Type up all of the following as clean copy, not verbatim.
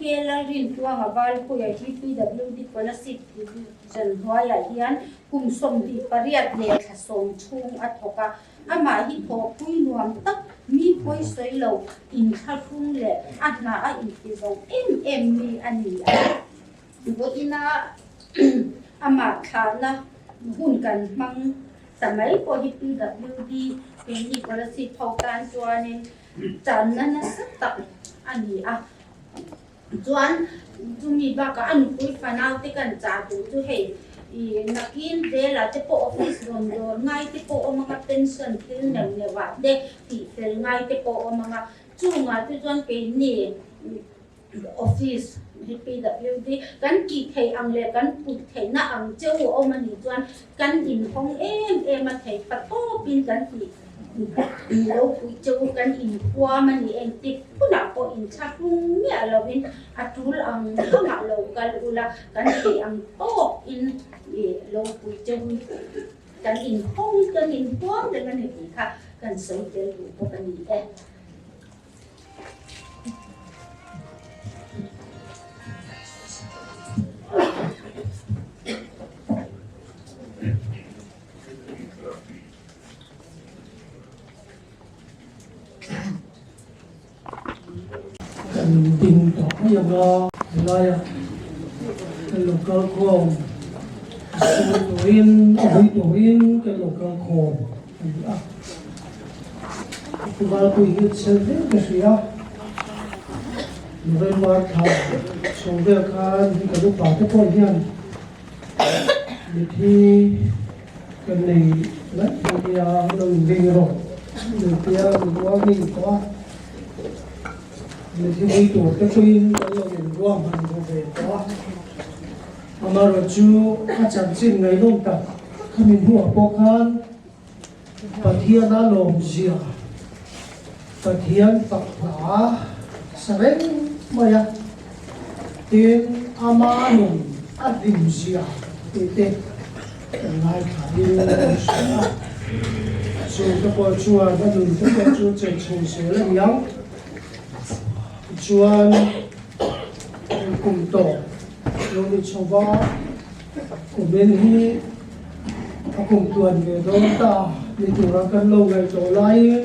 Okay, lang rin po ang abal ko ay PWD policy dyan huwaya yan kung som di pariat niya kasong chung at hoka ama hito puy nuam tak mi puy soy lo in kakung le at na ay itizong mi aniya ibo ina ama ka na hunkan mang samay po hi PWD PWD policy thokan chuanin chan na nasatak aniya Tuan, tumi baka anu pui panau te kan jatuh tu hei, nakin de la te po office rondo, ngai te po o mga pension til nang lewat de, titel ngai te po o mga chunga tu tuan ke ni office PWD kan ki thei ang le kan put thei na ang cheu o mani tuan kan in hong ma thei pato pin kan ki lâu cuối châu kan in qua mà ni em tip puna po in chakung mi alawin atul ang hama lo kal ula kan ki ang to in lâu cuối châu kan in hong kan in qua dengan ni ka kan sei tel po kan ni tình tỏ nhiều lo lại cái local home tổ yên cái local home cái vào tuổi hiện sinh cái gì đó người mà thà sống về khan thì cái lúc bảo cái con hiền thì cái này lấy thì mình về rồi người kia mình qua mình qua thì mấy tuổi cái phim cái là mình qua mình về đó mà rồi chú các chàng sinh ngày đông tập khi mình mua bọc han và thiên đã lồng dìa và thiên tập hóa sẵn mà ya tiền ama nung ăn điểm dìa thì tên ngày khá đi rồi cái bộ chùa nó dùng cái chùa chạy chung sửa lên nhau chuan cùng tổ rồi đi cho vợ của bên hi cùng tuần về đó ta đi chủ ra căn lâu ngày chỗ lại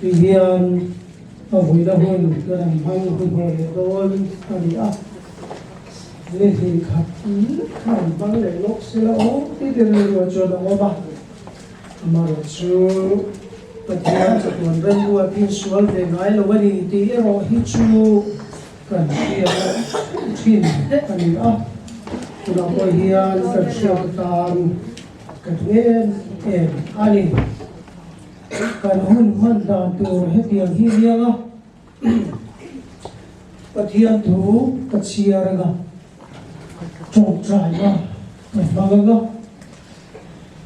thì hiện ở vui đâu hơn cái làm hăng cùng hồi đó anh ạ nên thì khát băng để lốc xe lỗ thì tiền rồi cho nó ba mà rồi chú và theo cho tuần bên qua tin xuống về nói là vấn đề tí rồi hít chú cần tiền xin cần nữa chúng ta coi hiện cần siêu tàn cần nghe em anh cần hơn đàn tu hết tiền hi riêng á và thiên thủ cần chia ra trồng trải ra phải bằng đó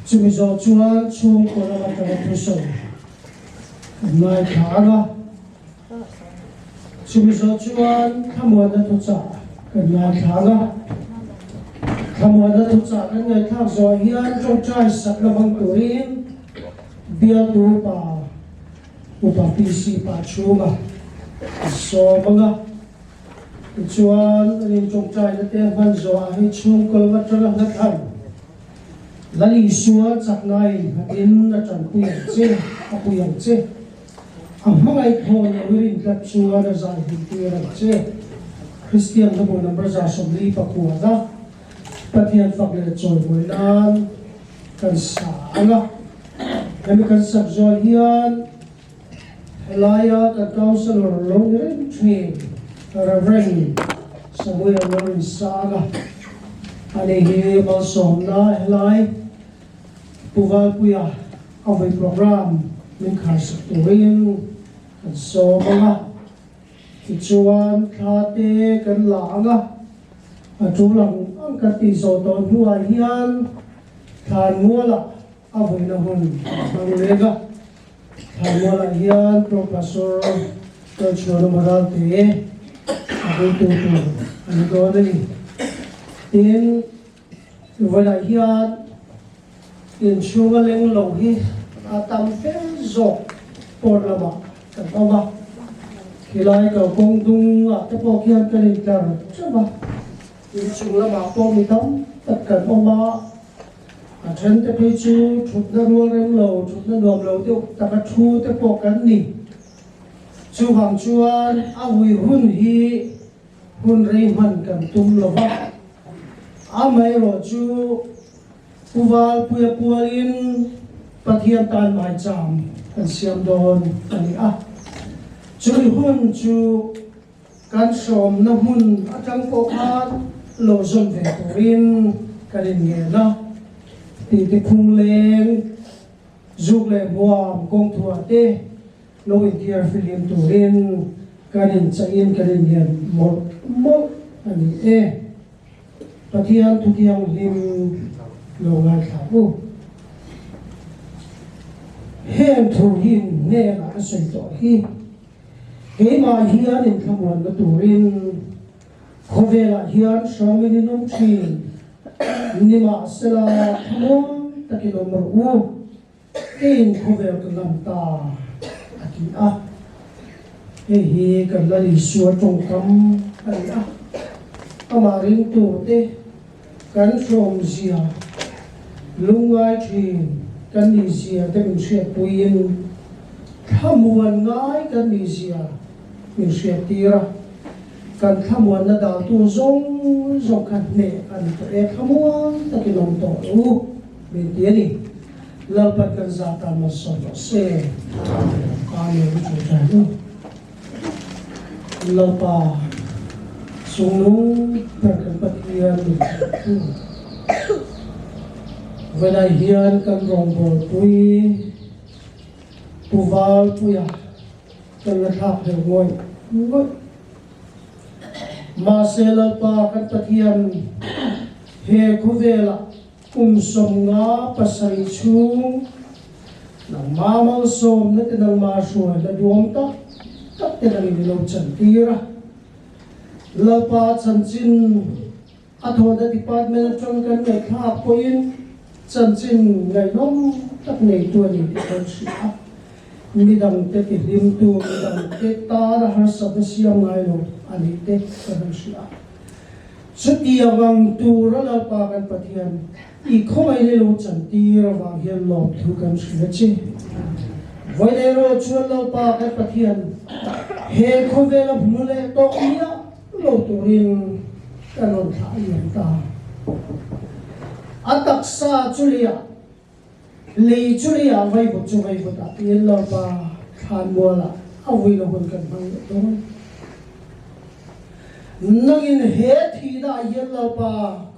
chúng mình do chúa chung của nó là cái sổ mai khá đó chúng số chuan tham gia được tổ chức cái mai khá đó tham gia được tổ chức cái người tham gia hiện trong trái sạch là bằng tuổi bia tu pa PC pa chuma so mga chuan anh trong trái nó tên văn doa hay chung câu vật rất là thầm là lý xua chắc này in là chẳng quyền chế ang mga ito na wirin kapsuwa na sa hintira che Christian na mo na sa somli pakuha na patiyan fakir choy mo ilan kansanga kami kansabzo hiyan helaya at counselor Longren Train Reverend Samuel Warren Saga anihi malsom na helay pugal kuya away program min khas tuwing kan so mga chuan khate kan langa atulang ang kati so ton huwa hian khan mola avoy na hun manglega khan mola hian professor Coach Marante avoy tutu ano ko ni tin wala hian in chunga leng lo hi atam fe zo por lama kan oma hilai ka kong dung te po kian kan in kar chama in chung lama po mi tam tất kan oma a then te pe chu thut na ruang rem lo thut na nuam lo te ta ka thu te po kan ni chu hang chuan a hui hun hi hun rei man kan tum lo va a mai ro chu puwal puya pualin pathian tan mai cham kan siam don ani a chu hun chu kan som na hun atang ko khan lo zon ve torin karin nge na ti khung leng zuk le boam kong thua te lo in tiar filim torin karin chain karin nge mo ani e pathian tu tiang lim lo ngal thabu hem thu hin ne la sai to hi ke ma hian in thamon na turin khovela hian shongin nom thin nima sela thamon takilo maru in khovel kalam ta aki a hi kan la li suar tong kam ani a amaring tu te kan som zia lungai thin kan ni zia te min sia puin thamuan ngai kan ni zia min sia tira kan thamuan na dal tu zong kan ne kan to e thamuan takinom to u min tiani lalpat kan zata ma so se ani chu cha nu lalpa sungnu kan patian Wala hiyan kan rongbol pui puval puya kan lathap de ngoi masela pa kan patian he khuvela som nga pasai chung nang mamal som na tinang masua na duong tak tinang inilaw chan tira lapa chan chin atho da department of kan may thap po yun chân chin ngày nông tất này tua ni con sĩ mi dang te ti lim tu mi dang te ta ra har sab siam ngai lo ani te kan sĩ suti awang tu ra la pa kan pathian i khoi le lo chan ti ra wa hian lo thu kan sĩ chi voi le ro chuan lo pa kan pathian he khove la bhule to ia lo tu rin kan on tha yan ta ataksa chulia lei chulia vai bu chu vai bu ta yen lo pa khan bola awi lo hon kan bang to nangin he thi da yen lo pa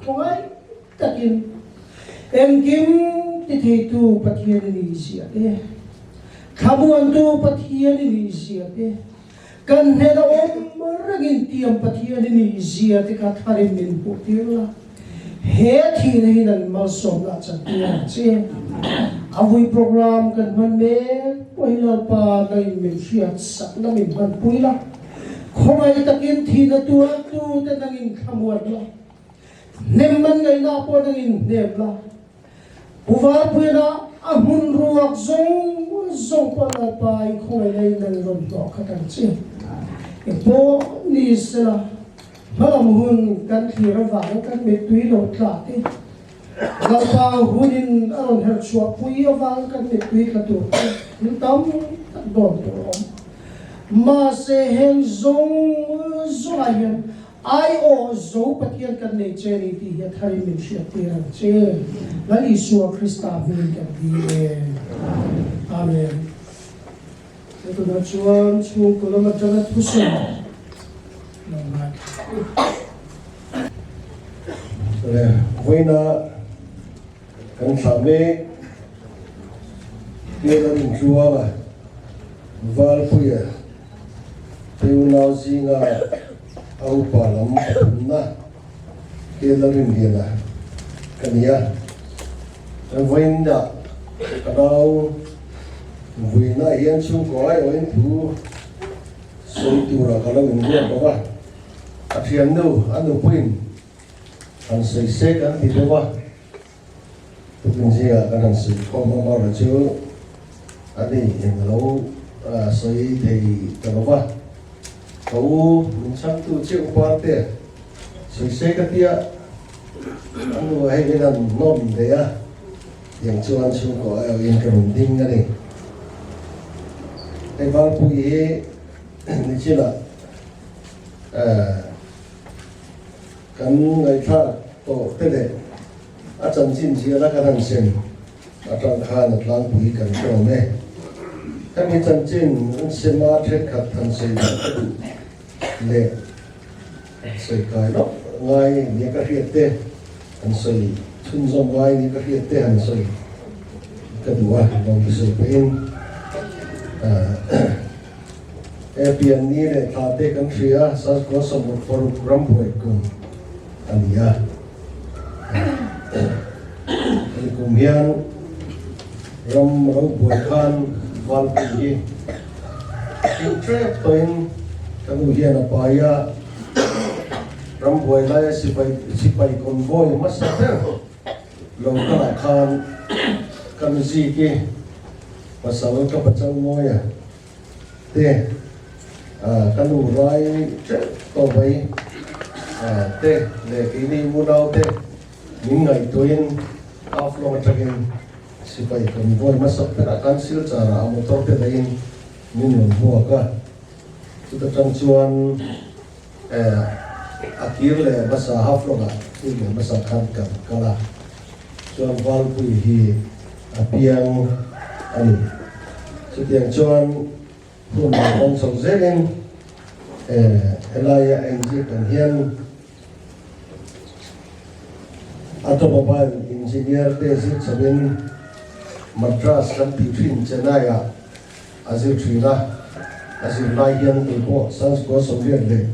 khoi takin em kim ti thei tu pathian ni sia te khabuan tu pathian ni sia te kan he da om ragin tiam pathian ni sia te ka tharin min pu tirla he thi nei nan mal som la chan tia che avui program kan man me pohila pa nai min fiat sak na min ban puila khomai takin thi na tu te nangin khamwat la nem man ngai na po nangin nem la puwa puila amun ruak zong pa la pa I khomai nai nan ron to khatan che e po ni sela malam hun kan thira wa kan me tui lo tla te la pa hunin aron her chua pui wa kan me tui ka tu tam don to ma se hen zong ayen ai o zo pathian kan nei che ni ti ya thari min sia ti ran che la Isu Krista vin kan di amen itu dah chuan chung ko ma tala thusen với nó cần phạm mê kia là mình chua mà và bây giờ tiêu nào gì ngà áo bà lắm na kia là mình kia là cái này với nó cái đâu vì nó hiện chung có ai ở thu số tiêu là cái là mình biết có ba at hiện đâu anh đâu quên anh xây xây cái gì đó ba tukin siya ka ng si Koma Marajo ani yung alo say thầy Karova kau minsan tu cik uparte say katia ano hay nilang nom dia yang cuan suko yung karunding nga ni ay valpu ye ni sila kan ngay tha to tele acan chin siya na kanang sen atang khan at lang pui kan ko me kami chan chin sen ma thek khat than sei le sei kai no ngai ni ka riet te an sei chun zom ngai ni ka riet te an sei ka dua long sei pen pian ni le tha te kan ria sa ko som for ram boy kum ania kum hian ram boy khan wal pi in trap toin kanu hian apaya ram boy lai sipai convoy master lo ka khan kan ji ki pasal ka pachang moya te kanu rai to bai te le kini munau te min ngai toin aflo takin sipai convoy masak pera kansil cara motor te lain min non buat ka kita transuan akhir le masa haflo ka ini masa kan kala cuan val pui hi apiang ani setiang cuan pun bang song zelen elaya enji kan hian automobile engineer te zit sabin Madras kan pitrin Chennai azir trina azir layan tulpo sans ko soviet le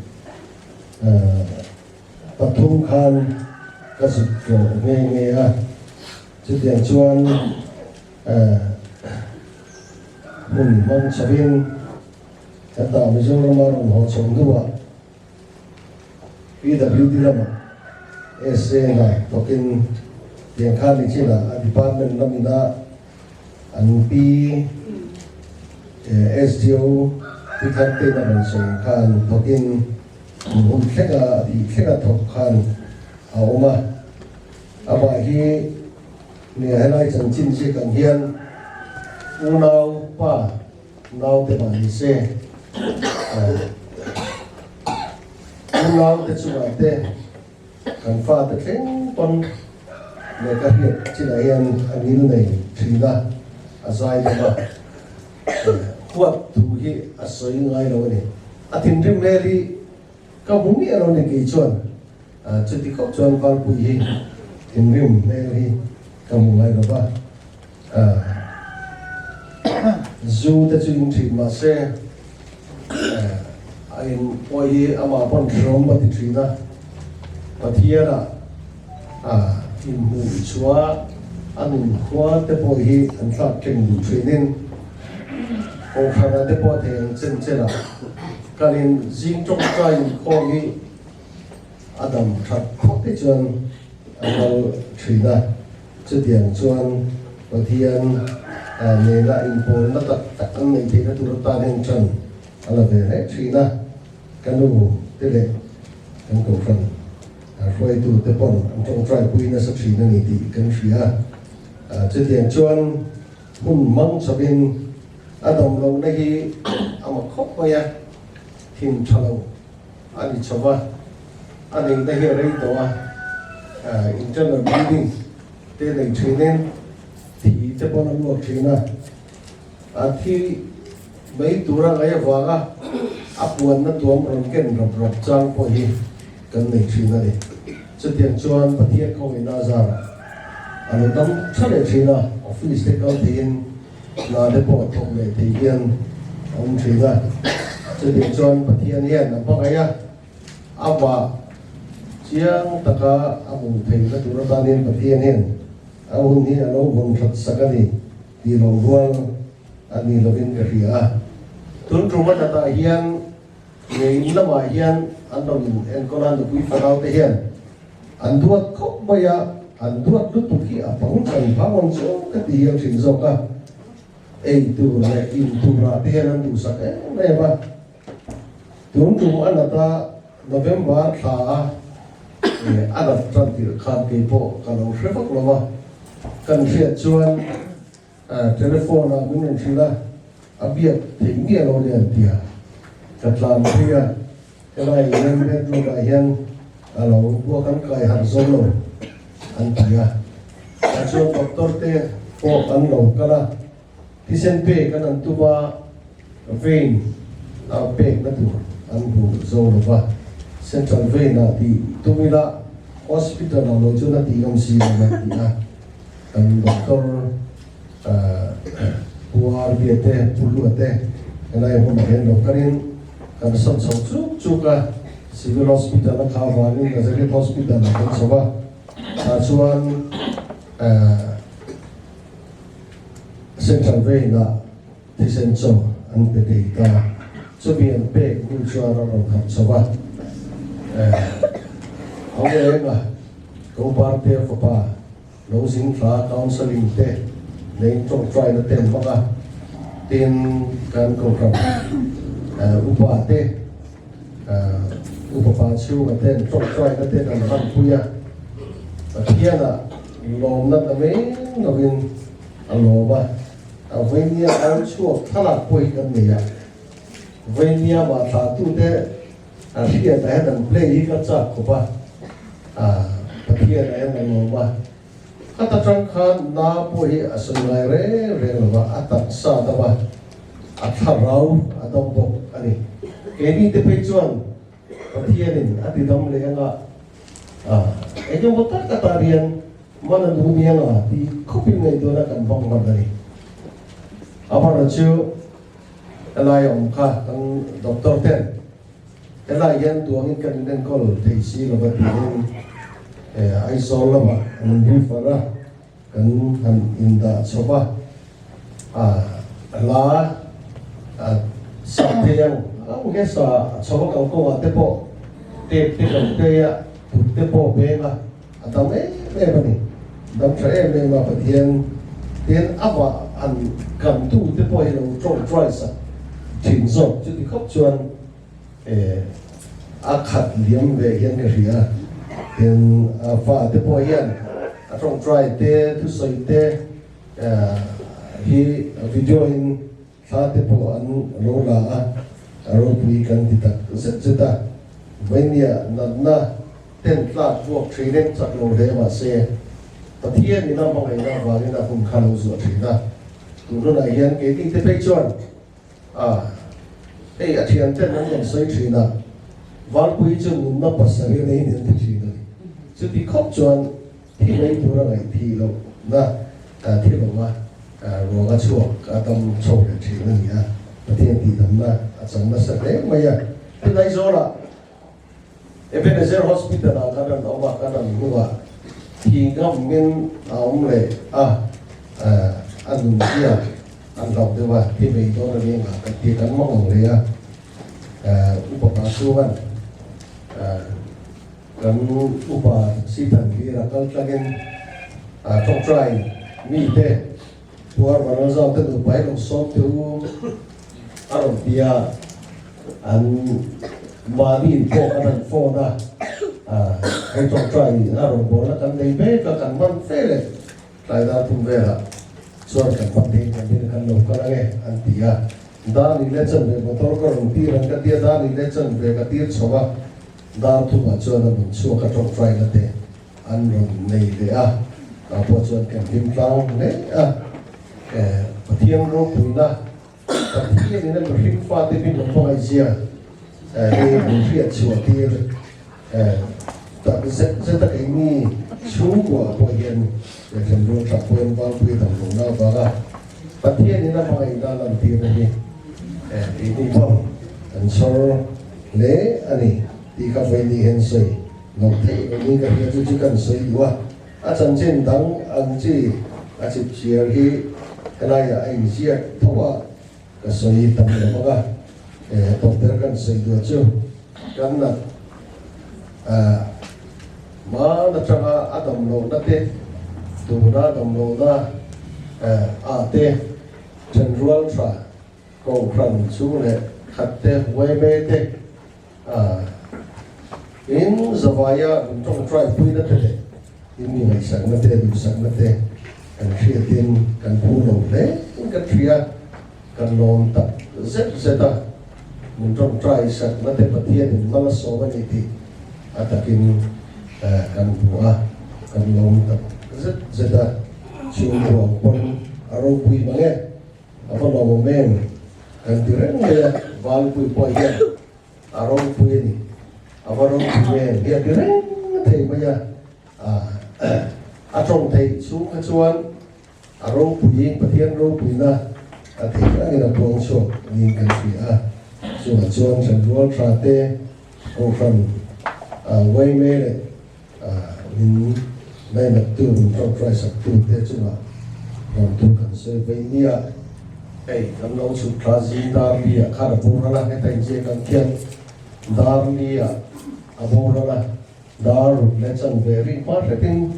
pathum khan kasut ko nge a chutiang chuan mun mong sabin kata mizoram ron ho chong duwa PWD lama SA na tokin yang khan ni chila department lamina an pi SDO pitat te na man song khan tokin thlega thok khan aoma aba hi ni helai chan chin si kan hian unau pa nau te ma ni se unau te chuwa te kan fa te thleng pon le ka hiat chila hian anil nei thina azai ma kuat tu hi asoi ngai lo ni atin rim le li ka bumi alo ni ki chuan chuti ko chuan kal pui hi tin rim le hi ka mu ngai lo ba zu te chu in thi ma se ain oi ama pon rom ba ti thina pathiara in mu chua anun khwa te po hi an thlak ken du thinin o khana te po theng chen chela kalin jing chok kai kho hi adam that kho te chuan anal thina chutiang chuan pathian ne la in pol na tak an nei te na tur ta nen chan ala ve ne thina kanu te le kan ko fan roi tu te pon trong trai pui na sa thina ni ti kan thria chutiang chuan mun mang sabin adam lo na hi ama khop pa ya hin thalo ani chawa ani na hi rei to internal building te nei thinen ti te pon lo thina thi mai tura ngai waga apuan na tuam ron ken rop chang po hi kan nei thina ni chutiang chuan pathia ko ina za ani dam thale thina office te kal tin na de po thok le te hian ông thina chutiang chuan pathian hian na pa ya awa chiang taka amu thei na tura tanin pathian hian ahun hi alo gon that sakani ti lo rual ani lovin ka ria tun truma ta hian nei lama hian an dom en konan du pui farau te hian an duat khop baya an duat lu tu ki a pang kan phang on chu ka ti yang thin zo ka ei tu le in tu ra te an du sak ne ba tum tum anata November tha adat tran ti khan ke po ka lo hre bak lo wa kan hriat chuan telephone a min thila abiat thing bia lo le tia ka tlan thia kelai yen bet lo ba hian alo bo kan kai har zo lo an tia a chu doctor te po an lo kala tisen pe kan an tu ba vein a pe na tu an bu zo lo ba central vein na ti tumila hospital na lo chu na ti ngam si na ti na an doctor puar biate puluate elai ho ma hen lo karin kan sam sam chu ka civil hospital na kha wani nazari hospital na kan soba ta chuan central vein na tisen cho an pe dei ta chu bi an pe mu chuan ro khat soba ông mà công ban te phá pa lâu sinh phá counseling te nên trong try nó tiền bác à tiền can công cầm upa te upa pa chiu mà tiền trong try nó tiền là làm puya kia là lom nó mấy nó bên lom à với nia ăn chuột thà là quay cái này à với nia mà thà tu te hiện tại đang play cái chắc của ba hiện tại đang ngồi ba kata trang khan na pui asungai re lo ba atak sa ta ba atharau adom bok ani keni te pe chuan pathianin ati dom le nga ejong botak katarian mana dunia nga ti kopi ngai do na kan bong ma dani apara chu elayom kha kan doctor ten elai yan tuangin kan den kol te si lo ba tin ai sol lo ba an bi fara kan han inda soba la sa te yang ang ge sa soba kang ko ate po te kan te ya te po be ma atam me ba ni dam tre me ma patien tien apa an kam tu te po lo trong try sa chin zo chu ti khop chuan akhat liam ve hian ke ria in fa te po hian a trong try te tu soi te hi video in fa te po an lo la a ro pui kan ti tak zet zeta venia na ten tla buộc training chak lo de ma se pathian ni na ma ngai na wa ni na hum khalo zu thina tu ro na hian ke ti te pe chuan ei a thian ten nan yan soi thina wal pui chung na pasari nei nen ti thina chu ti khop chuan thi nei tu ra ngai thi lo na thi lo ma ro ga chu ka tam chou de thina ni a pathian ti dam na a chang na sa le ma ya ti lai zo la Ebenezer Hospital na kanan oma kanan nuwa thì ngam min ông lệ anh kia anh học được và thì về đó là những cái thì cắn mong lệ upa pasukan kan upa sitan kira kal tagen top try mi te puar manazau te du pai lo som tu aron dia an mani po kanan fo na cái trong trai na rồi bố là cần đầy bé và cần văn phê này tại ra tung về là cho cần phát đi cần đi cần nộp cái này anh tía đã đi lên chân về một tổ có đồng tiền anh cái tiền đã đi lên chân về cái tiền số ba đã thu vào cho nó mình xua cái trong trai là thế anh rồi này để à bộ cho cần phim phao đấy và thiên rô bùi na và thiên này nó phim pha thì mình không phải gì đây mình phiền chùa tiền rất là cái mi chú của hội hiện để thành luôn tập quên vào quy tổng đồng nào và bắt thiên như là mọi người làm tiền này thì đi không anh sau lễ anh đi cà phê đi hiện xây ngọc thị mình cái việc chỉ cần xây qua chân trên đắng anh chỉ chỉ chia khi cái này là anh chia thua cái xây tầm đó mà tổng thể cần xây được chưa cái là mà nó chẳng Adam lo đó thế tu na Adam lo na thế chân ruột ra cầu phần xuống này khát thế quay về thế in zavaya trong trai pui đó thế in mình ngày sáng nó thế đủ sáng nó thế cần chia tiền cần phụ lòng đấy cần chia cần lòng tập rất rất ta mình trong trai sáng nó thế bát thiên mình nó số cái gì thì atakin cần phụ cần lòng tập rất rất ta chiều lòng con aro pui mà nghe apa lòng men cần tiền nghe vào pui pui nghe aro pui ni apa aro pui nghe dia tiền thế bây giờ trong thầy xuống cái chuan râu bùi bát thiên râu bùi na thầy cái này là buông xuống nhìn cái gì xuống chuan chân ruột ra tê ô phần quay mê này nhìn đây là từ trong trái sạch từ thế chứ mà còn tôi cần xây với nia ấy làm lâu sụt ra gì ta bia khá là bông ra cái thành dễ cần kiên ta bia bông ra đó rồi lấy chân về đi phát cái tin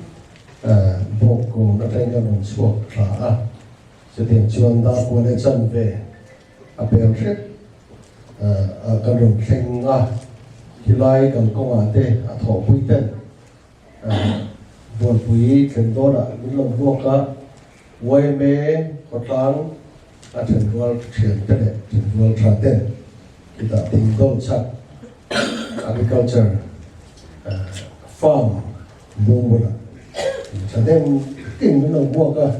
bộ cổ nó thành cái lòng suộc ra sự tiền chuan ta của lấy chân về bèo rất cái lòng sinh khi lai cầm công tê thọ bụi tên buồn bụi trên đó là những lòng vuông cả quay mê có trắng trên đó chuyển tên này trên đó trả tên kita tìm đâu chắc agriculture farm buông bùn cho nên tìm những lòng vuông cả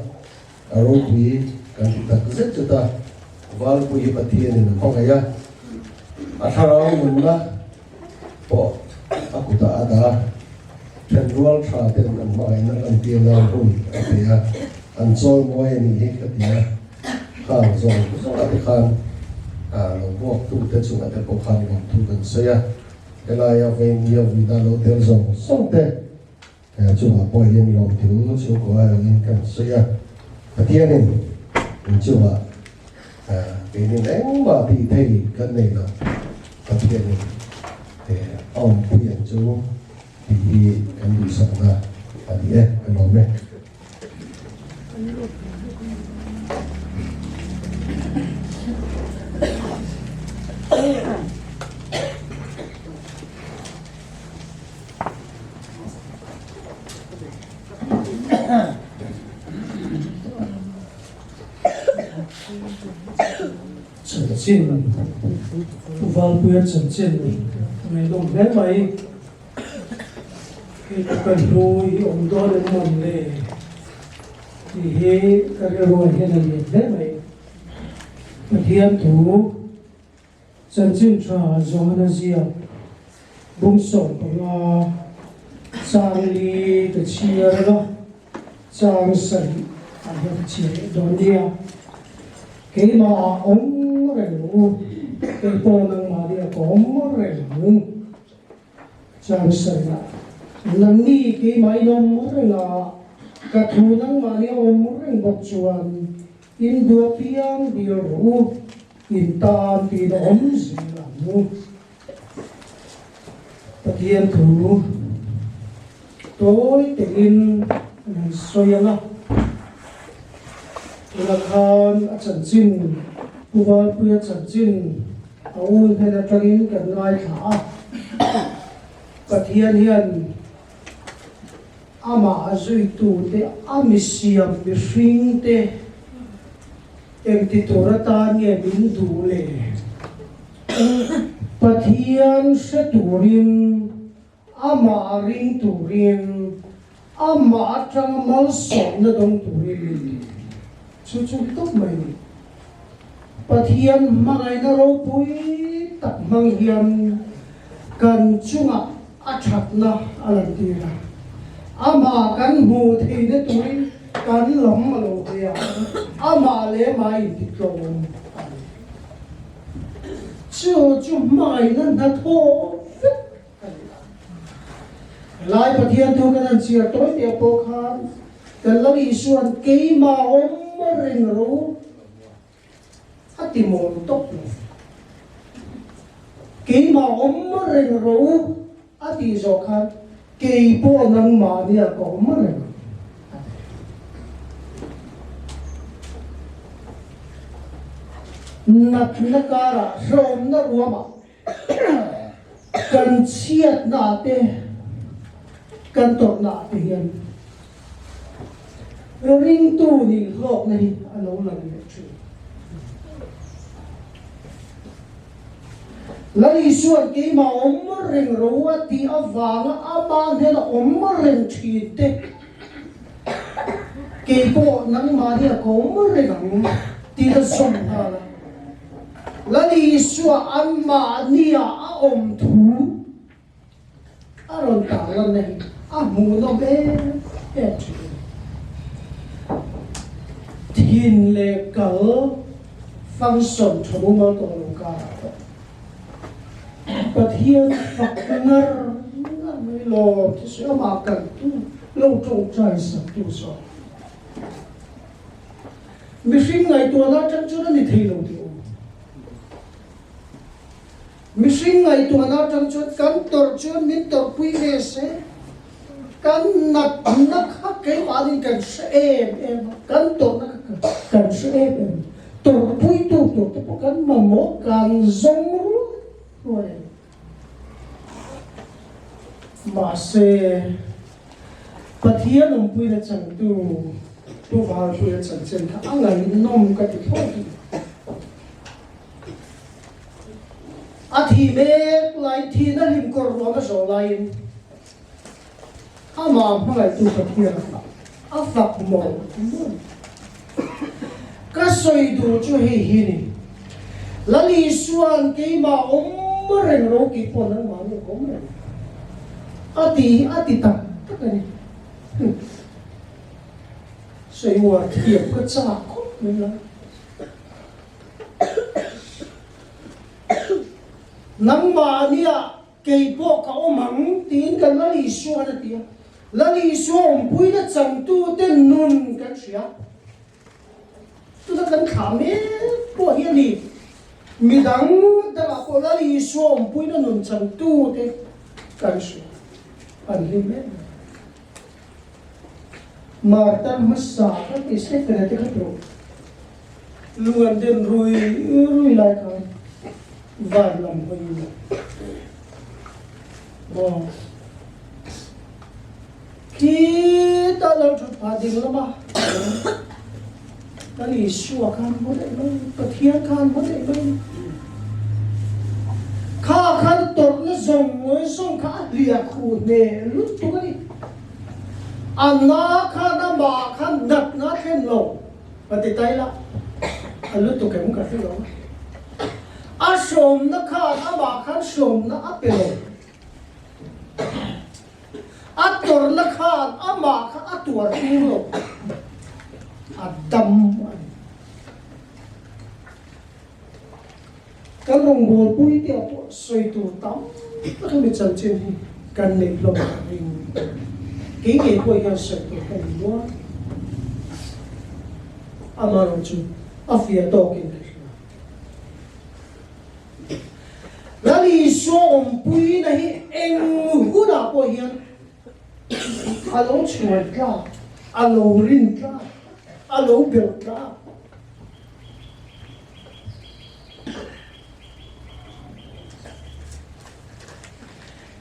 rồi bụi cần kita rất cho ta vào bụi bát thiên này không hay à thằng mình là po aku tak ada general traten kan mai na an tiang na hun atia an zoi moi ni he katia khang zong zong ati khan lo bok tu te chung ate po khan lo tu kan saya ela ya ven ya vida lo tel zong song te chung a poi yen lo tu chu ko a yin kan saya atia ni chu a cái này đánh mà bị thầy cái này là atia ni ông bây giờ chú thì em đi sang là đi em nói mẹ Trần Chiến Vâng Quyên Trần Chiến ngày đồng thế vậy cái cần rồi ông đó đến mầm lệ thì hết các cái rồi cái này thế vậy mà thiên thủ Trần Chiến trà do nó gì à bung sổ là sang đi cái chia đó sang sợi anh em chia đón đi à cái mà ông rồi cái con năng mà đi có rồi chẳng sợ năng đi cái máy nông rồi là cả thu năng mà đi ông rồi bọc chuan in đua piang đi rồi in tan đi đom gì làm tất nhiên thủ tối tình xoay là khan Trần Chiến Uva Pia Trần Chiến ông hay là trăng cần lai khá bát thiên hiền ama duy tu te amisiam bi ring te em ti tora ta nghe min du le bát thiên se turin ama ring turin ama trăng mal son na dong turin chu chu tốt mày bát thiên mangai na ro pui tak mang hiền cần chung chặt na alantia ama kan mu thi de tui kan lom ma lo dia ama le mai ti tlom chu chu mai nan da tho lai pathian thu kan chia toi te po khan kan lo i suan ke ma om ma ring ro ati mon tok ke ma om ma ring ro ati zo khan kỳ bộ năng mà đi có mất rồi nát nát cara rom nát ruộng mà cần chiết nát thế cần tọt nát thế hiện ring tu đi lộc này anh nói là như vậy lấy suốt cái mà ring ruộng thì ở vàng ở ban thế là ring chi thế cái bộ năng mà đi có ring thì nó sống ha lấy suốt anh mà nia thu ở rồi cả lần này mù nó bé bé thiên lệ cỡ phong sồn cho bố ngân tổ lồng cả và thiên phật ngơ mới lo thì sẽ mà cần tu lâu trông trai sẵn tu sọ vì sinh ngày tuổi nó chân cho nó đi thi lâu tiêu vì sinh ngày tuổi nó chân cho cắn tổ cho mình tổ quy lệ sẽ cắn nát nát khắc cái mà đi cần sẽ em cắn tổ nó cần sẽ em tổ quy tổ cắn mà mốt càng giống rồi mà sẽ bắt hiến ông quy là chẳng tu vào quy là chẳng chân anh là nôm cái thì thôi thì bé lại thì nó lim cột nó mà rồi lại mà không lại tu tập hiền phật mồm cái soi đồ cho hay hiền là lý xuân cái mà ông rèn rô cái con nó mà nó có thì tập tất cả này soi hoa thiệp cái cha cốt mình là nắm mà nia cái bộ cáo mắng tiếng cái là lý xuân là tiếng là lý xuân bùi nó chẳng tu tên nun cái gì á tu ta cần khám ấy bộ hiền đi mi đắng ta là bộ là lý xuân bùi nó nun chẳng tu tên cái gì anh hiểu mấy mà ta mất sao cái sẽ phải cái đó luôn đến rồi lại cái vài lần thôi wow khi ta làm chút phá đình lắm mà ta lý xua khan mất đấy mấy ta thiên khan mất đấy mấy khá khan tốt nó dùng khá liệt khu nè lúc tôi cái anh na khan na mà khan nặng na khen lồng và thì tay là anh lúc tôi cái muốn cả thế đó sôm nó khan mà khan sôm nó bể lồng tor nó khan mà khan tor thu lồng đâm cái lồng bồn bụi tiêu xoay tủ tắm nó không bị chần trên thì cần nệm lồng mình cái bụi cái xoay tủ cái gì đó mà nó chú phía to cái là lý số ông bụi này em hú đã bụi hiện alo chuột ra alo rin ra alo biểu ra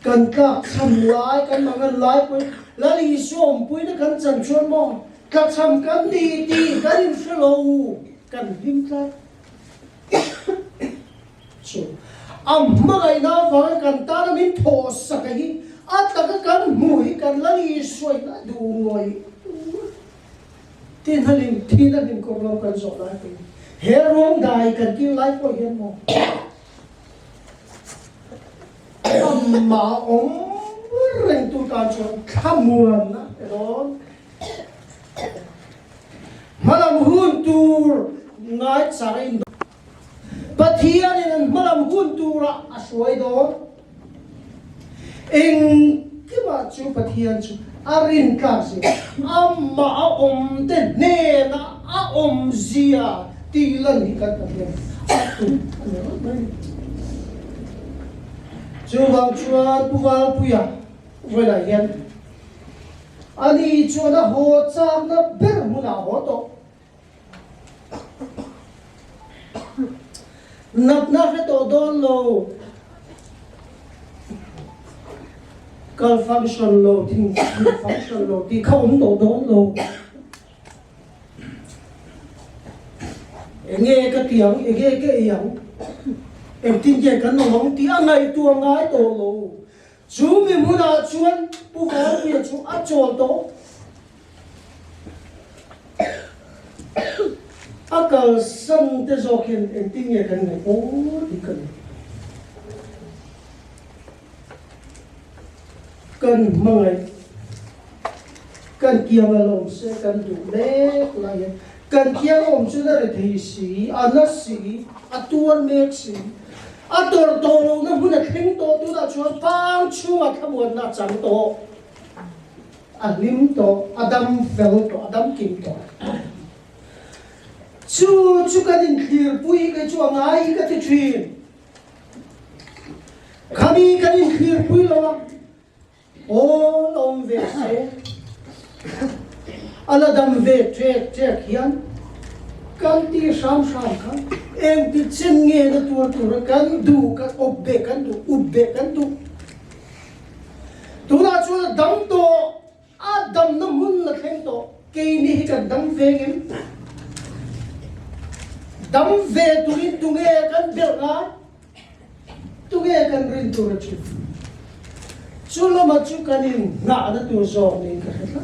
cần các chăm lái cần mà ngân lái bụi là lý số ông bụi nó cần chân chuột mong các chăm cần đi cần im sơ lâu cần im ra mà cái nào vào cần ta nó mình thổ sạc cái ta cái cần mũi cần lấy xoay nó đủ ngồi thiên linh có lòng cần dọn lại cái hệ ruộng đài cần kêu lại có hiện mong mà ông rèn tu ta cho khám muôn đó mà làm hôn tu ngay trái bắt hiền nên mà làm hôn tu ra xoay đó anh cái mà chú bắt hiền chú arin cả gì mà tên nè na zia ti lần đi cái chú vang chú tu vào puya với lại hiện anh đi cho nó hồ trang nó biết muốn nào hồ to nắp nắp cái tổ đôn lô cái function lô thì function lô thì không tổ đôn lô nghe cái tiếng nghe cái tiếng em tin rằng cái nông thì anh này tua ngay tổ lô chú mình muốn nào chuan bu vào bây chú ăn trộn tổ cái sân thế rồi khi em tin rằng cái này ô thì cần mong ấy cần kia mà lòng sẽ cần đủ lẽ lại cần kia lòng sẽ là để sĩ anh nó sĩ anh tuân mẹ sĩ anh tổ tổ nó muốn là khen tổ tôi đã cho bao nhiêu mà các muốn là chẳng tổ anh lim tổ Adamvel tổ Adam kim tổ chú cái đình kia bui cái chú ngay cái chuyện kami cái đình kia bui lo ô ông về xe anh Adam về tre hiền kan ti sam kan em ti chen nge na tur kan du kan obbe kan du tu na chu dam to a dam na mun na khen to ke ni kan dam ve ngem dam ve tu nge kan bel na tu nge kan rin tu chu chu lo ma chu kanin na na tu zo ni ka ha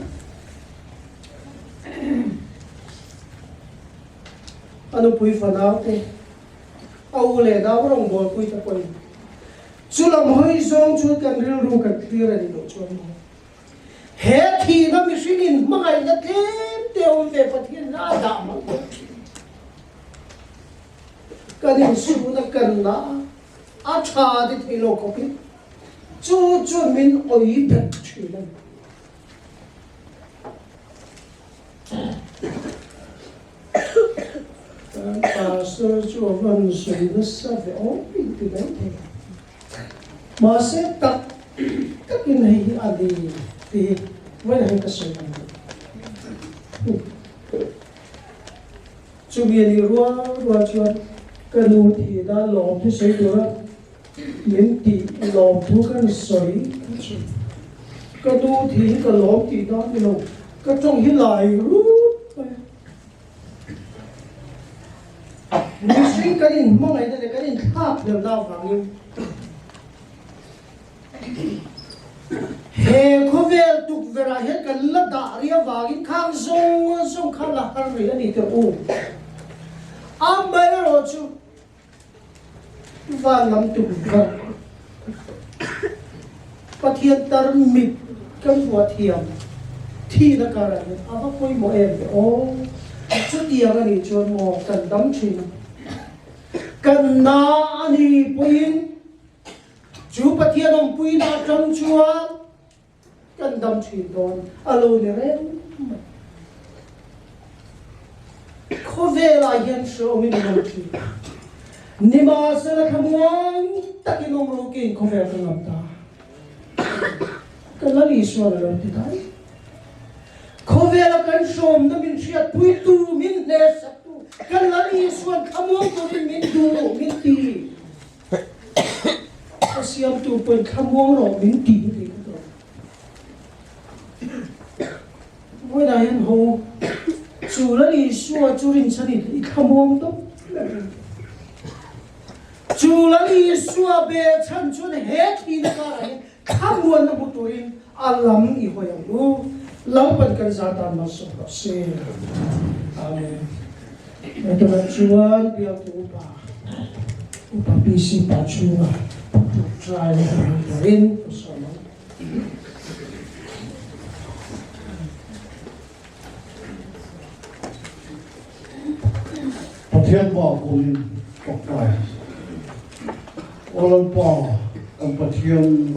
ano pui fanau te au le dau rong bol pui ta pui chulam hoi zong chu kan ril ru kan clear ani do chu he thi na mi sinin mangai na te om ve pathian na da ma kanin su na kan na a tha di thilo ko pi chu min oi ta chu na pastor cho văn suy nó sao phải ốm bị từ đấy thế mà sẽ tập các cái này anh đi thì với lại cái sự này chú biết đi rùa cho cái nụ thì đã lòm cái sấy đó miếng thì lòm thu cái sấy cái nụ thì cái lòm thì đó cái lòm cái trong hiện lại rút mình sinh cái gì mong này là cái gì khác đều lao vào như he có vẻ tục về là hết cái lớp đá ria vào cái khang zong khang là khang ria này từ u am bây giờ chú và làm tục về phát hiện tar mít cái vật hiểm thì nó cả là áp quay mọi em ô chút tiền cái này cho một cần đóng chuyện cần na ani puin chú bắt thiên ông puin na trong chúa cần đâm chuyện đòn alo nè em có vẻ là hiện sự mình làm chuyện nhưng mà sẽ là không muốn tất nhiên ông lâu kinh có vẻ không làm ta cái là lý do là làm thế đấy có vẻ là cái sớm nó mình sẽ puin tu mình nè kan lari suan khamong tu min du min ti asiam tu pen khamong ro min ti ni ko moi dai han ho chu lari suan chu rin chani i khamong to chu lari suan be chan chun he thi na ka rai khamon na bu turin alam i hoyang lu lam pan kan za ta ma so se amen. Ito na chuan biang tu upa bisi pa chua try na rin sama Pathian bỏ cùng cọc cài Olan bỏ cầm pathian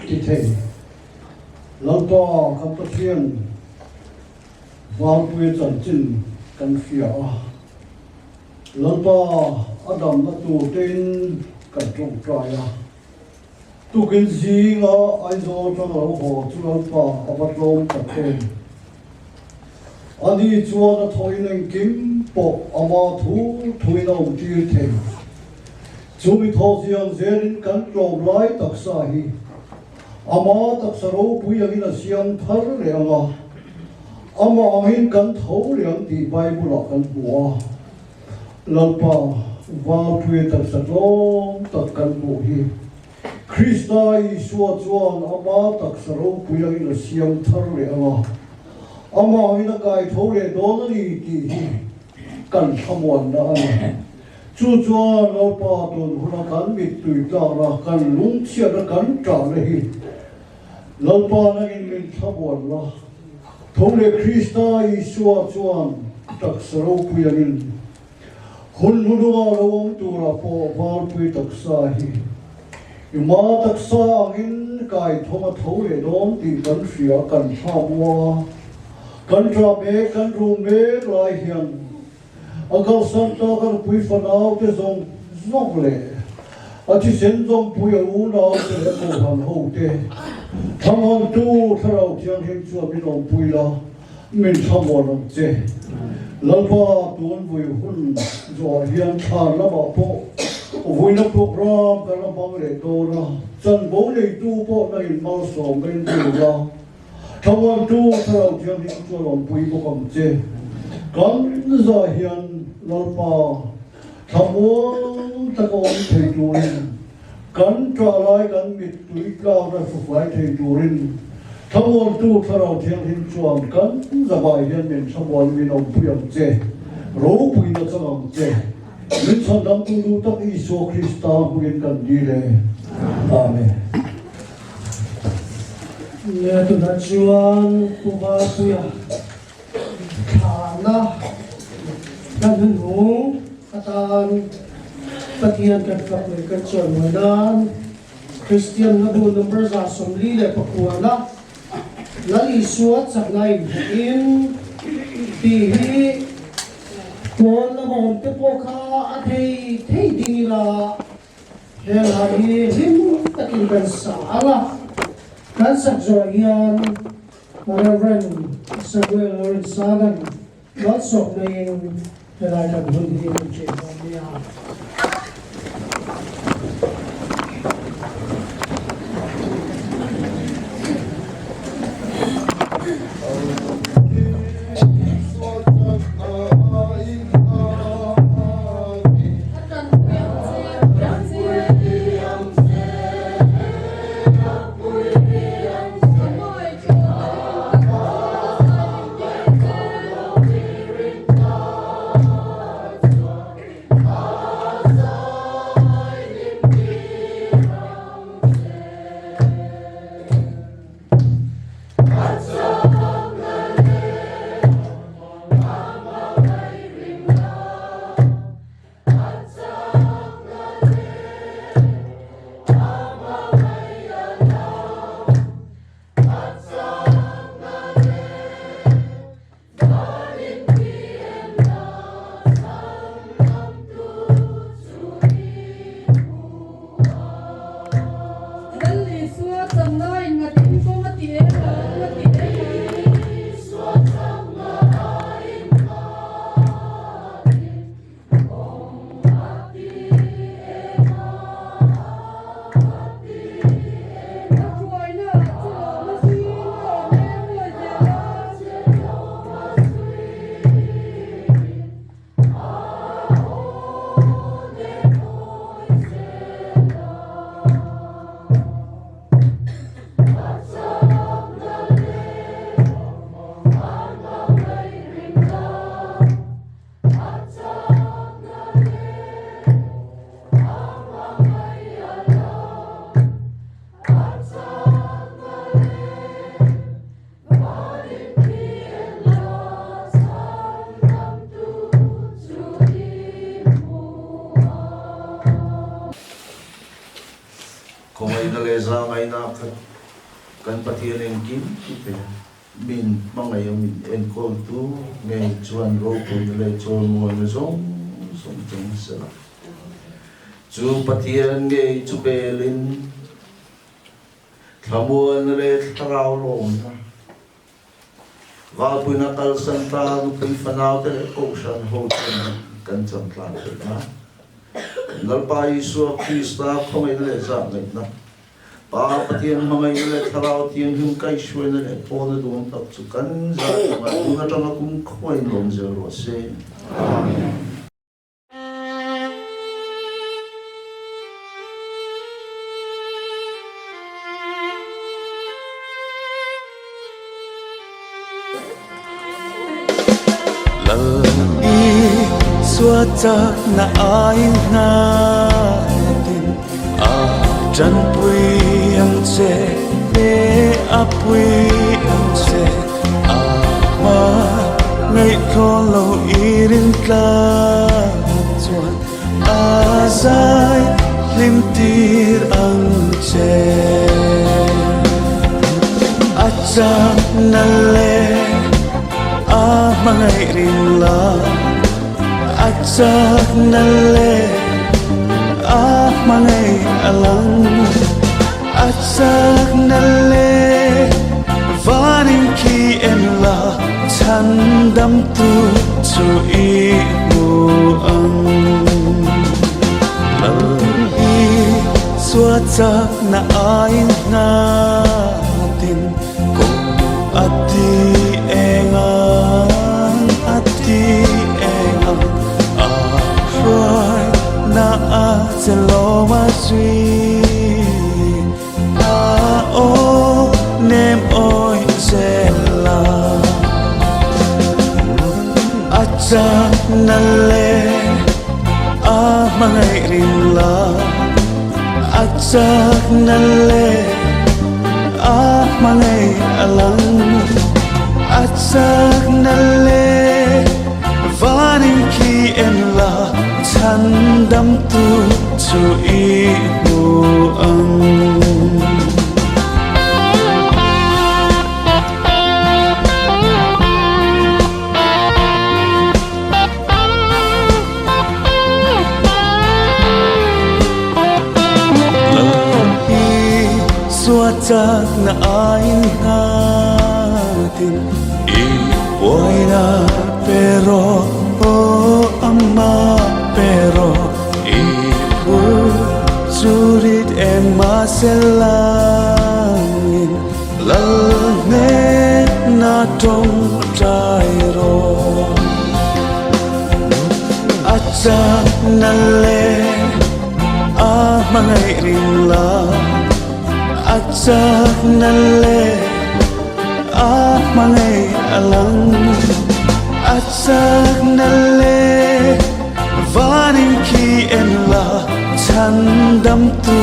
thì thầy Lan bỏ cầm pathian vào quê trần chinh cần phía lần ba Adam đã tu tên cần trồng trọi tu kin zinga ai zo tang lo ho chu lo pa abatlom paten ani chuan a thoin kim po ama thu thuin om ti the chu mi tho siang zerin kan tlom lai taksa hi ama taksaro puyangin a siam thar le anga ama angin kan tho liang ti bible kan bua lalpa wa pui taksa tlom tak kan bu hi Krista Isua chuan ama taksaro puyangin a siam thar le anga ama angin a kai tho le don ni ti hi kan thamwan na ani chu chuan lalpa ton huna kan mit tui ta ra kan lung chia ra kan tra le hi lalpa na in min thamwan la thole Krista Isua chuan taksaro puyangin hun hunua lawang tura po var pui taksa hi ima taksa angin kai thoma thole don ti kan ria kan thamwa kan tra me kan ru me lai hian agal santa kan pui fanau te zong le ati sen zong pui u na te le ko han ho te thamon tu tharau thiang hin chu min om pui la min thamon che lalpa tuan vui hun zo hian than la ba po vui na program kan la bang le to ra chan bo le tu po na in mau so men tu la thamon tu tharau thiang hin chu om pui bo kam che kan za hian lalpa thamon ta ko thei tuin kan tra lai kan mit tui tlau na fu fai thei turin thamon tu tharau thiang hin chuan kan za bai hian min thamon min om puyam che ro pui na changam che min chan dam tu du tak Isu Krista huin kan di le amen le tu na chuan puwa puya thana kan hu atan Patian kan kapwe kan chuan manan Christian na bu number za somli le pakuala lali suat saklay in tihi kon la mon te poka athei thei dinila hela hi him takin kan sa ala kan sak zoyan Reverend Samuel Lawrence Sagan lots of name hela kan hundi in Chemia Za ngai na kan Pathian en kim pe min mangai min en kol tu ngai chuan ro ko le chol mo me som chung sala chu Pathian ngai chu belin Thamuan le tarau lo na. Val pui na kal santa nu kai fanau te ko shan ho chen kan chan tlan te na. Ngal pa Isu Krista khomai le za ngai na. Pa patien hamai le tarau tien hum kai shwe le po na dum tak chu kan za ma tu na tang kum khoi lom je ro se. Amen. Xua chắc na ai na tin a chân pui ang che le a pui ang che a ma ngay kho lo irin ka chuan a sai lim tir ang che a chang na le a mangai rin la Acak nale mangai alang Acak nale varing ki em la chan dam tu chu i mu ang Lalhi xua chak na ai na tin ko ati engang ati na a se lo ma sui a o nem oi se la a cha na le a mangai rin la a cha na le a mangai alang a cha na le varing ki em la chan dam tu chu i mu ang Lalhi xua chắc na ai na tin i boy na pero amma pero ibu surit emma selangin lalne na tong tairo acha nale mangai rin la acha nale mangai alang Acak nale varing ki em la chan dam tu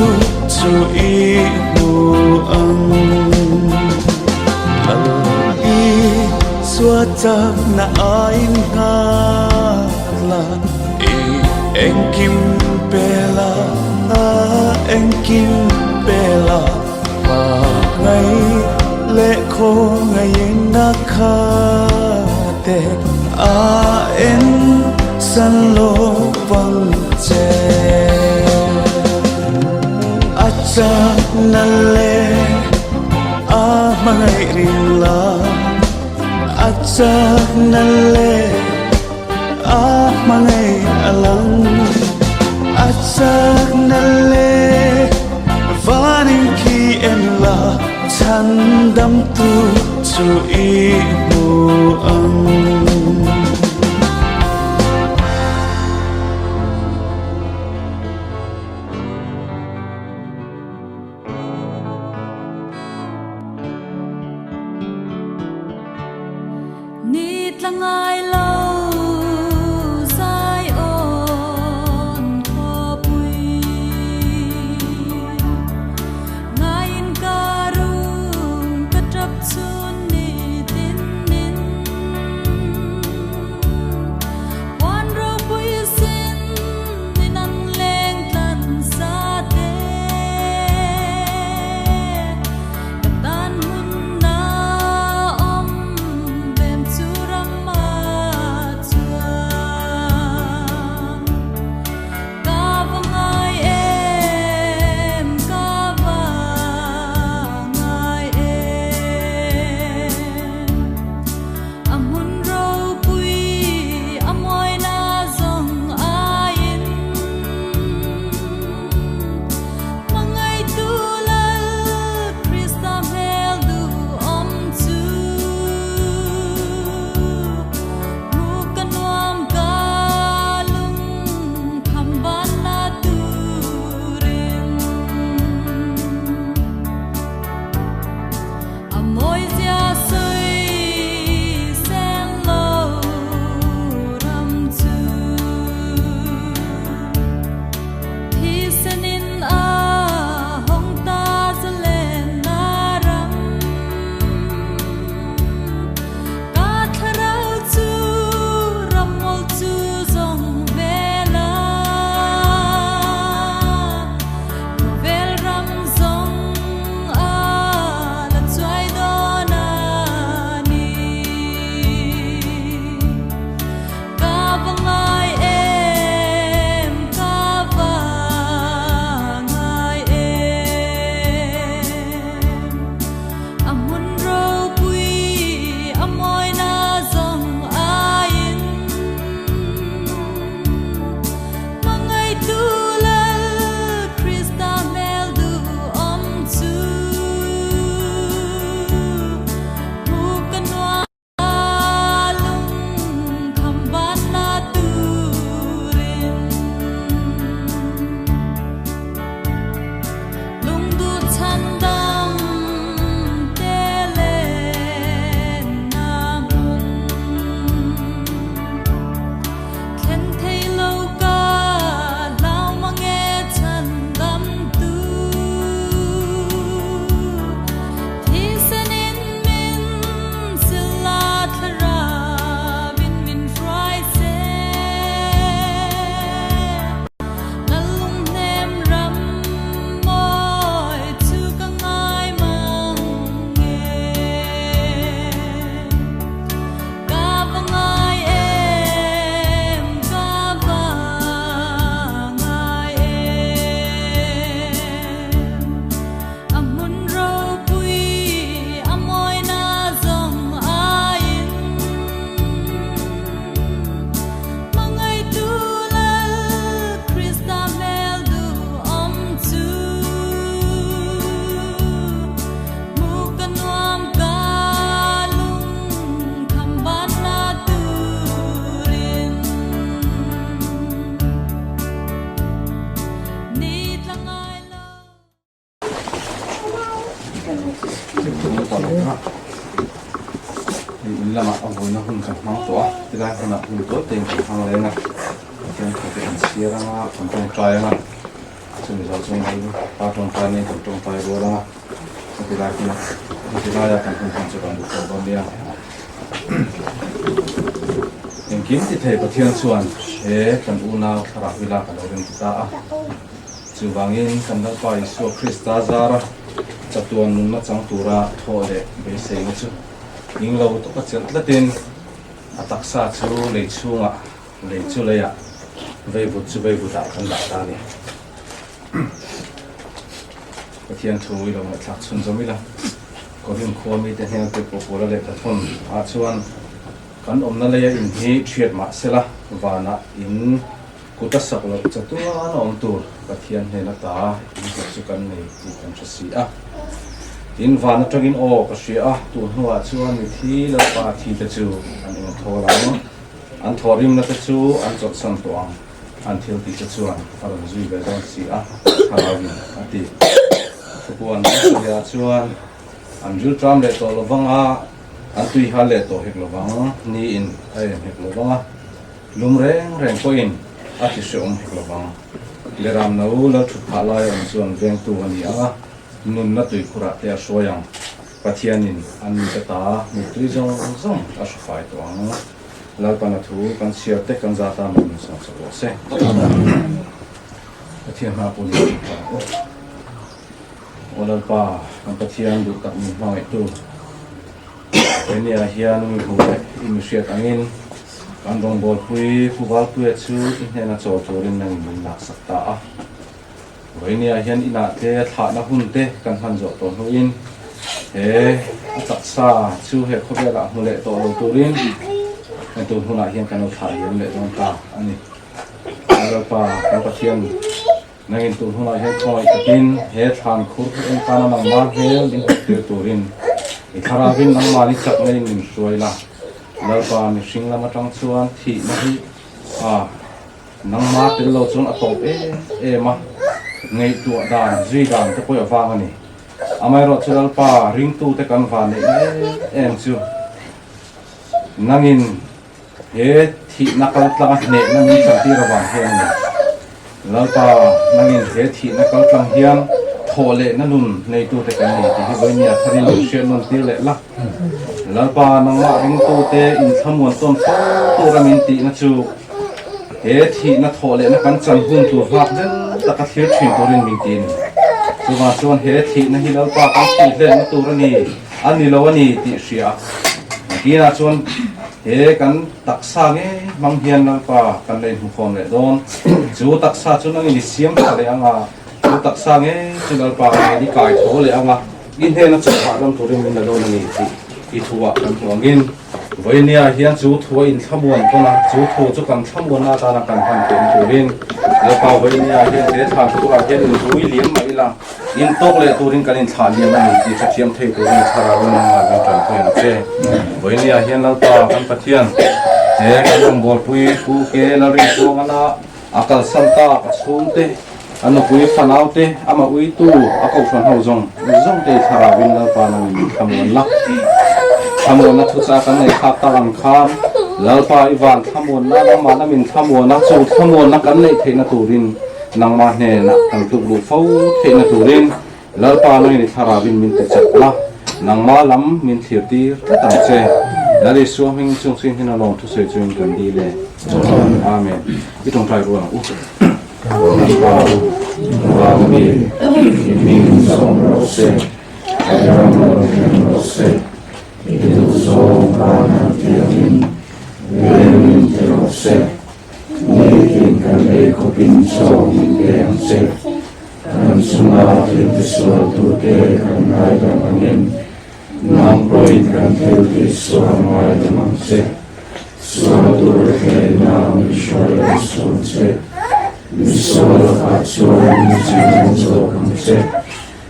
chu i mu ang Lalhi xua chak na ai nga la e eng kim pela eng kim pela pa ngai le kho ngai na kha te a en san lo vang che a cha na le a mangai rin la a cha na le a mangai alang a cha na le varing ki em la chan dam tu chu i mu ang nít lang ai lâu sai ôn kho bùi ngay ca rung cất trap chun ni tin min quan ro bùi xin min ăn leng tlan sa te tan hun na om bem chu ram ma ông hồi nó hôn chẳng mong tỏa thì lại còn là hôn tốt tiền của hàng lên nè thì anh phải ăn xia ra mà còn trong trái nè cho mình giáo trong đây ba trong trái này trong trái rồi đó thì lại còn thì lại là còn không cho còn được còn bao nhiêu những kiếm thì thầy có thiên xuân thế cần u nào khara vila cả đầu đến ta chú vangin cần đã phải số Krista zara chặt tuần nó chẳng tura thôi để bị xây mất chứ nhưng lâu tôi có chuyện là tin tác xa chú lấy chú lấy à về vụ đạo thân đạo ta này có thiên chui rồi mà chắc xuân giống như là có thêm khoa mi tên heo từ cổ là lệ thật thôn chuan kan om na leya in hi thiet ma sela và na in kuta sak lo chatu an om tur pathian he na ta in chu kan nei ti kan si a in van atangin o ka sia tu hnuwa chuan mi thi lo pa thi te chu an in tholang an thorim na te chu an chot san toang an thil ti te chuan aron zui ve don si a halawi ati kuan ya chuan an jul tram le to lovanga an tui ha le to hek lovang ni in ai hek lovanga lum reng ko in ati seom hek lovang le ram nau la thu pha lai an chuan veng tu ani a nun na tui khura te soyang pathianin an ta mi tui zong a sfai to ang la pana thu kan sia te kan za ta mun sa se pathian ma puli olal pa kan pathian du tak mi mai tu ini ahian mi hule imsiat angin kan dong bol pui fuwal pui chu inhena chaw chorin nang min nak sakta a ini ahian ina te tha na hun te kan han zo to huin he tak sa chu he khobela hule to lo turin kan tu huna hian kan tha hian le dong ta ani olal pa kan pathian nangin tu huna he khoi takin he than khur en kana nang ma hel din tu turin ikharavin nang mali chak nei nin suaila lalpa mi singlama tang chuan thi na hi nang ma tel lo chun atop e ma ngei tu dan zui dan te poi awang ani amai ro chulal pa ring tu te kan van nei em chu nangin he thi nakal tlang ne nangin chanti rawang he ani lalpa nangin he thi nakal tlang hian thole na nun nei tu te kan nei ti hi boinia tharin sian non ti le la lalpa nang ma ring tu te in thamon ton fa tu ramin ti na chu he thi na thole na kan chan hun tu hak jen ta ka thir thin turin min tin chu ma chuan he thi na hi lalpa kan ti le na tu rani ani lo ani ti sia kina chuan he kan taksa nge mang hian lalpa kan lein hu khom le don chu taksa chu nang ni siam ta le anga taksa nge chunal pa ni kai tho le anga in he na chha lam thurin min lo ni ti I thuwa kan thuangin voinia hian chu thuwa in thamuan tona chu thu chu kan thamuan na ta na kan han ten thurin le pa voinia hian te than tu a hian in thui liam mai la in tok le turin kan in thla liam ani ti cha thiam thei turin thara ron na ma kan than che voinia hian la ta kan pathian he kan bol pui pu ke la ri tuangana akal santa chhum te ano pui fanaute ama ui tu akau fan ho zong te tharawin la pa nang thamon la thamon na thucha kan nei khak ta ran kham lalpa iwan thamon na ma na min thamon na chu thamon na kan nei theina turin nang ma hne na kan tu lu fo theina turin lalpa noi ni tharawin min te chat la nang ma lam min thir ti ta che la ri suam hing chung sin hina long thu se chung kan di le amen I tong trai ruang u Vami, min som rose, ayam rose, itu som kana tiamin, vemin rose, nikin kan eko pin som yang se, kan sunat itu suatu te kan ada angin, nampoin kan telti suama ada mangse, suatu rekena misal sunse. Misal kacau misal konsep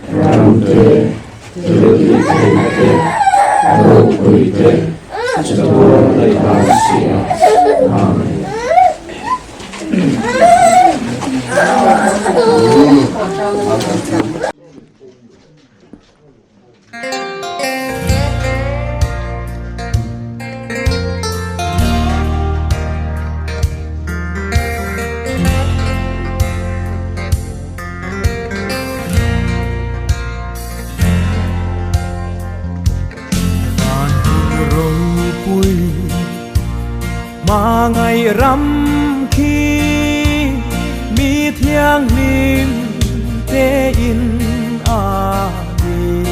ramde terlihat rohite jatuh lehasia amin. mà ngày rắm khi mi thiang lim te in ani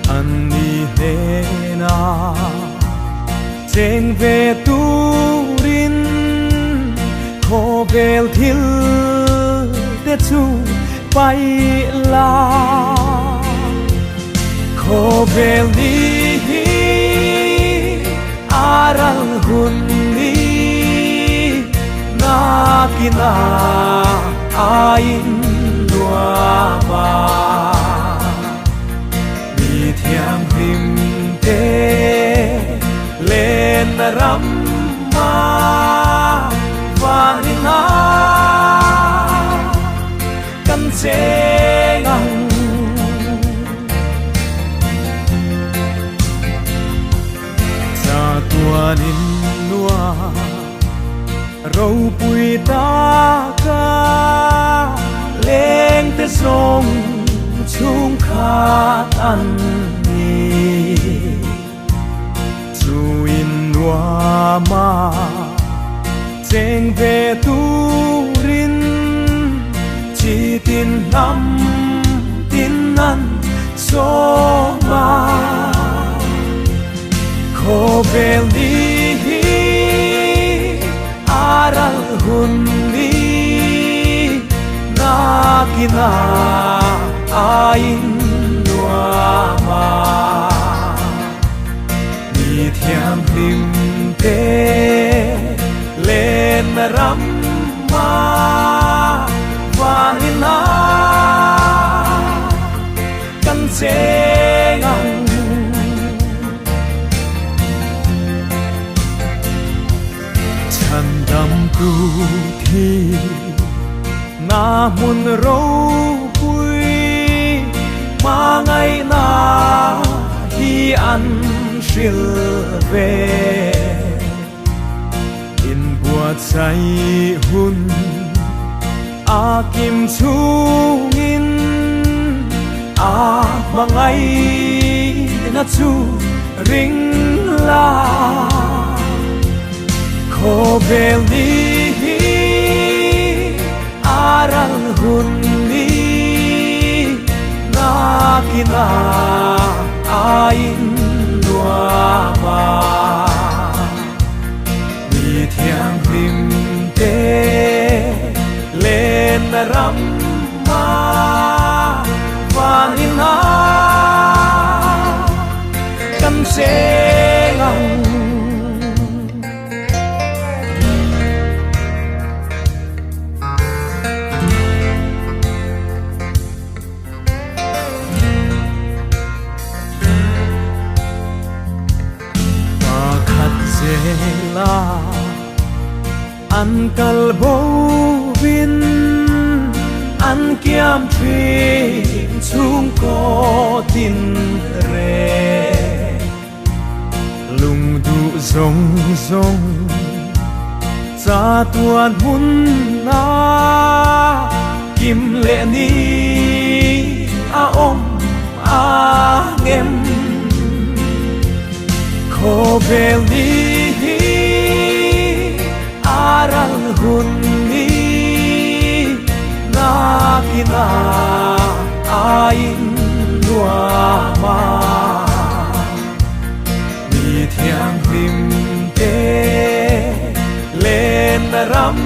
ani he na cheng ve turin kho bel thil te chu pai la kho bel ni aral hun ni na kina ain lua ma mi thiang rim te lên ram ma và na căn chế ngang sa tua nin lua râu bụi ta ca lên te sông chung khát ăn ni chu in lua ma cheng về tu rin chỉ tin năm tin ăn số ma kho bel ni aral hun ni na kina ain lua ma mi thiam lim te lên ram ma và na căn chế ngang chan dam tu thi na mun râu bụi mà ngày na hi ăn shil về in buat say hun a kim chung in a mangai na chu ring la kho bel ni aral hun ni na kina ain lua ma mi thiang lim te lên ram ma và na căn chế ngang la an kal bo vin an kiam thrin chung ko tin re lung du zong zong cha tuan hun na kim le ni a om a ngem kho bel ni aral hun ni na kina ain lua ma mi thiang rim te lên ram